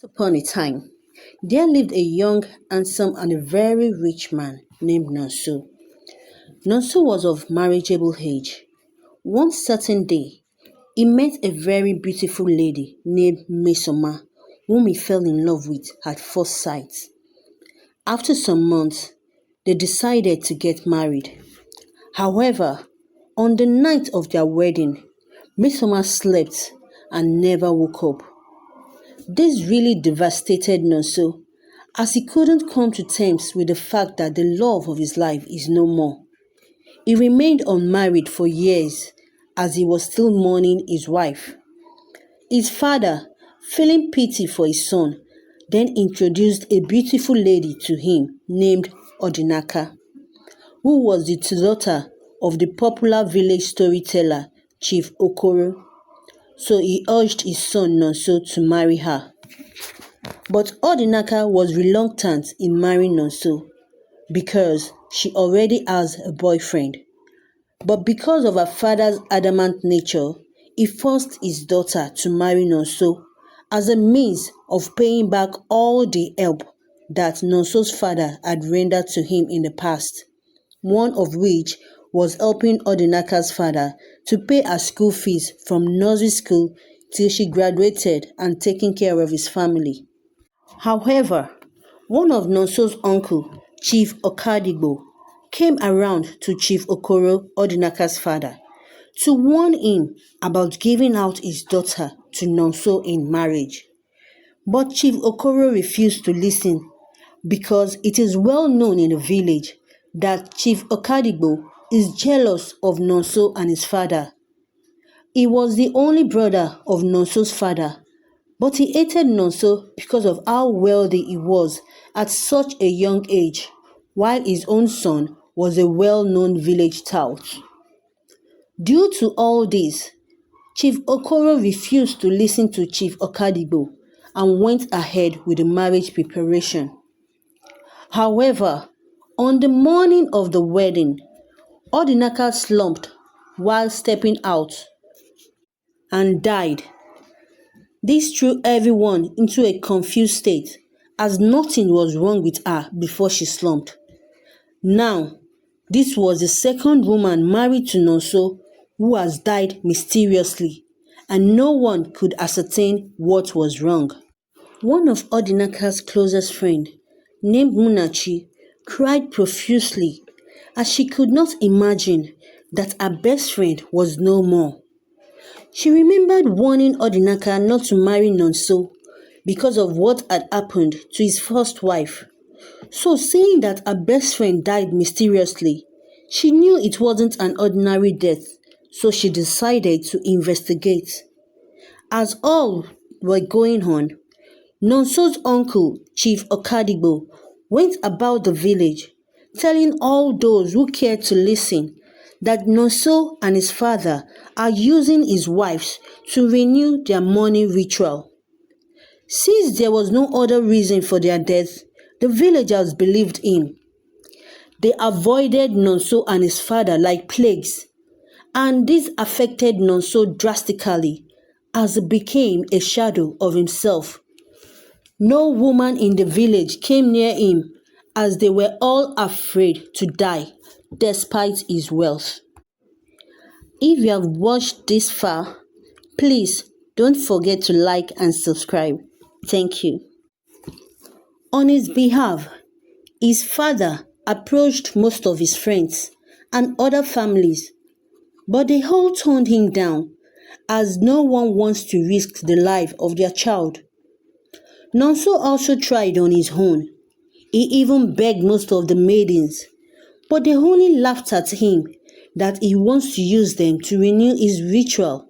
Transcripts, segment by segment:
Upon a time, there lived a young, handsome, and a very rich man named Nonso. Nonso was of marriageable age. One certain day, he met a very beautiful lady named Mesoma, whom he fell in love with at first sight. After some months, they decided to get married. However, on the night of their wedding, Mesoma slept and never woke up. This really devastated Nonso, as he couldn't come to terms with the fact that the love of his life is no more. He remained unmarried for years as he was still mourning his wife. His father, feeling pity for his son, then introduced a beautiful lady to him named Odinaka, who was the daughter of the popular village storyteller Chief Okoro. So he urged his son Nonso to marry her. But Odinaka was reluctant in marrying Nonso because she already has a boyfriend. But because of her father's adamant nature, he forced his daughter to marry Nonso as a means of paying back all the help that Nonso's father had rendered to him in the past, one of which was helping Odinaka's father to pay her school fees from nursery school till she graduated and taking care of his family. However, one of Nonso's uncle, Chief Okadigbo, came around to Chief Okoro, Odinaka's father, to warn him about giving out his daughter to Nonso in marriage. But Chief Okoro refused to listen because it is well known in the village that Chief Okadigbo is jealous of Nonso and his father. He was the only brother of Nonso's father, but he hated Nonso because of how wealthy he was at such a young age, while his own son was a well-known village tout. Due to all this, Chief Okoro refused to listen to Chief Okadigbo and went ahead with the marriage preparation. However, on the morning of the wedding, Odinaka slumped while stepping out and died. This threw everyone into a confused state as nothing was wrong with her before she slumped. Now, this was the second woman married to Nonso who has died mysteriously, and no one could ascertain what was wrong. One of Odinaka's closest friends, named Munachi, cried profusely as she could not imagine that her best friend was no more. She remembered warning Odinaka not to marry Nonso because of what had happened to his first wife. So seeing that her best friend died mysteriously, she knew it wasn't an ordinary death, so she decided to investigate. As all were going on, Nonso's uncle, Chief Okadigbo, went about the village, telling all those who cared to listen that Nonso and his father are using his wives to renew their mourning ritual. Since there was no other reason for their death, the villagers believed him. They avoided Nonso and his father like plagues, and this affected Nonso drastically as he became a shadow of himself. No woman in the village came near him as they were all afraid to die despite his wealth. If you have watched this far, please don't forget to like and subscribe. Thank you. On his behalf, his father approached most of his friends and other families, but they all turned him down as no one wants to risk the life of their child. Nonso also tried on his own. He even begged most of the maidens, but they only laughed at him that he wants to use them to renew his ritual.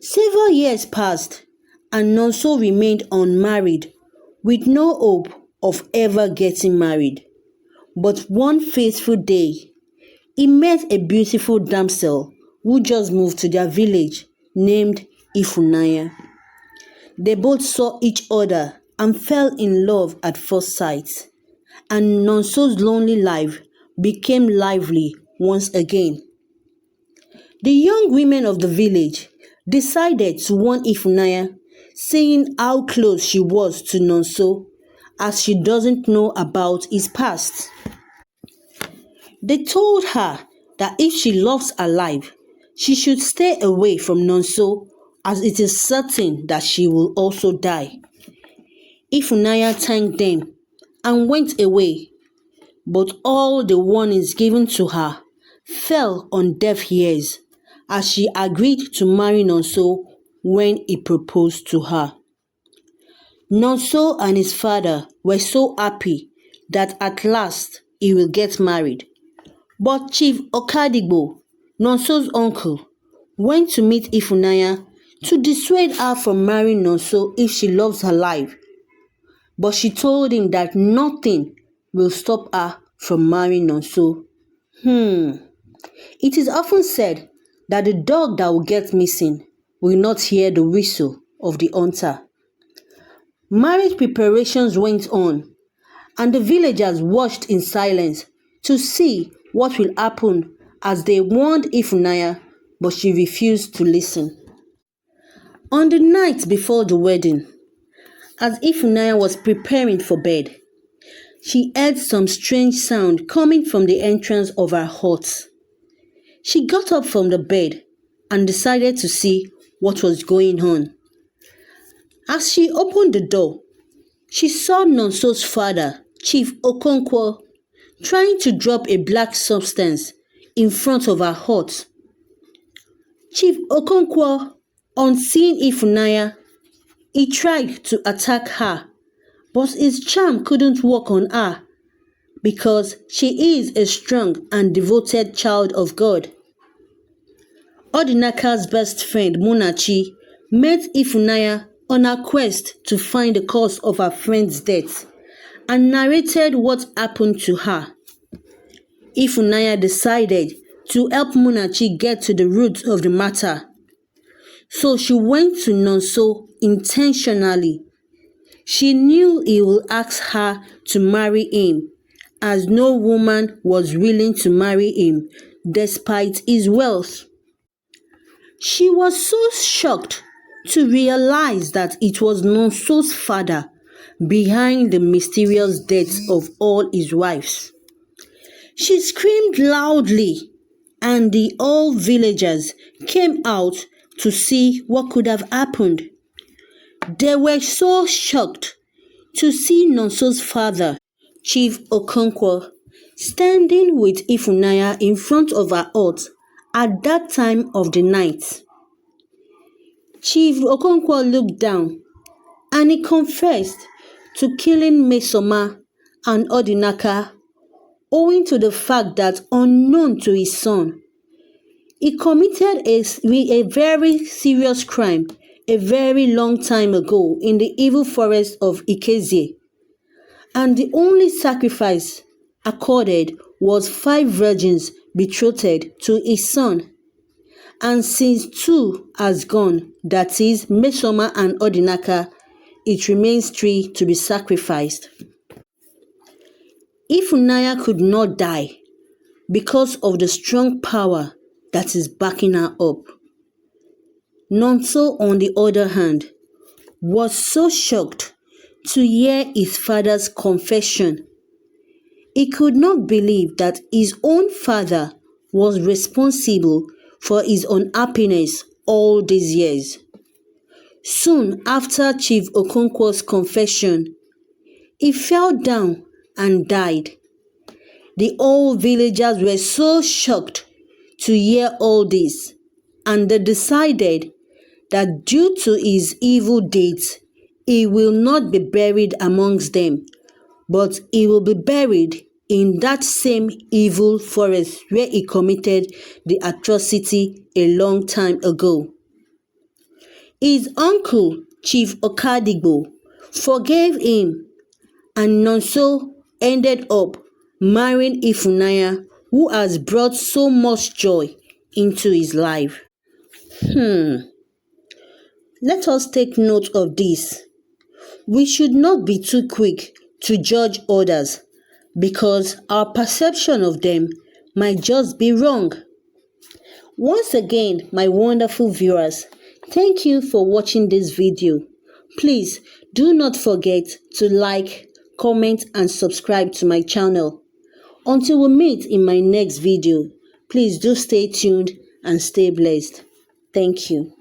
Several years passed, and Nonso remained unmarried, with no hope of ever getting married. But one fateful day, he met a beautiful damsel who just moved to their village named Ifunanya. They both saw each other and fell in love at first sight, and Nonso's lonely life became lively once again. The young women of the village decided to warn Ifunanya, saying how close she was to Nonso as she doesn't know about his past. They told her that if she loves her life, she should stay away from Nonso as it is certain that she will also die. Ifunanya thanked them and went away, but all the warnings given to her fell on deaf ears as she agreed to marry Nonso when he proposed to her. Nonso and his father were so happy that at last he will get married. But Chief Okadigbo, Nonso's uncle, went to meet Ifunanya to dissuade her from marrying Nonso if she loves her life. But she told him that nothing will stop her from marrying Nonso. It is often said that the dog that will get missing will not hear the whistle of the hunter. Marriage preparations went on, and the villagers watched in silence to see what will happen as they warned Ifunanya, but she refused to listen. On the night before the wedding, as Ifunanya was preparing for bed, she heard some strange sound coming from the entrance of her hut. She got up from the bed and decided to see what was going on. As she opened the door, she saw Nonso's father, Chief Okonkwo, trying to drop a black substance in front of her hut. Chief Okonkwo, on seeing Ifunanya, he tried to attack her, but his charm couldn't work on her because she is a strong and devoted child of God. Odinaka's best friend Munachi met Ifunanya on her quest to find the cause of her friend's death and narrated what happened to her. Ifunanya decided to help Munachi get to the root of the matter. So she went to Nonso intentionally. She knew he would ask her to marry him, as no woman was willing to marry him despite his wealth. She was so shocked to realize that it was Nonso's father behind the mysterious deaths of all his wives. She screamed loudly, and the old villagers came out to see what could have happened. They were so shocked to see Nonso's father, Chief Okonkwo, standing with Ifunanya in front of her hut at that time of the night. Chief Okonkwo looked down and he confessed to killing Mesoma and Odinaka owing to the fact that, unknown to his son, he committed a very serious crime a very long time ago in the evil forest of Ikezie, and the only sacrifice accorded was 5 virgins betrothed to his son. And since 2 has gone, that is, Mesoma and Odinaka, it remains 3 to be sacrificed. Ifunanya could not die because of the strong power that is backing her up. Nonso, on the other hand, was so shocked to hear his father's confession. He could not believe that his own father was responsible for his unhappiness all these years. Soon after Chief Okonkwo's confession, he fell down and died. The old villagers were so shocked to hear all this, and they decided that due to his evil deeds, he will not be buried amongst them, but he will be buried in that same evil forest where he committed the atrocity a long time ago. His uncle, Chief Okadigbo, forgave him, and Nonso ended up marrying Ifunanya, who has brought so much joy into his life. Let us take note of this. We should not be too quick to judge others because our perception of them might just be wrong. Once again, my wonderful viewers, thank you for watching this video. Please do not forget to like, comment and subscribe to my channel. Until we meet in my next video, please do stay tuned and stay blessed. Thank you.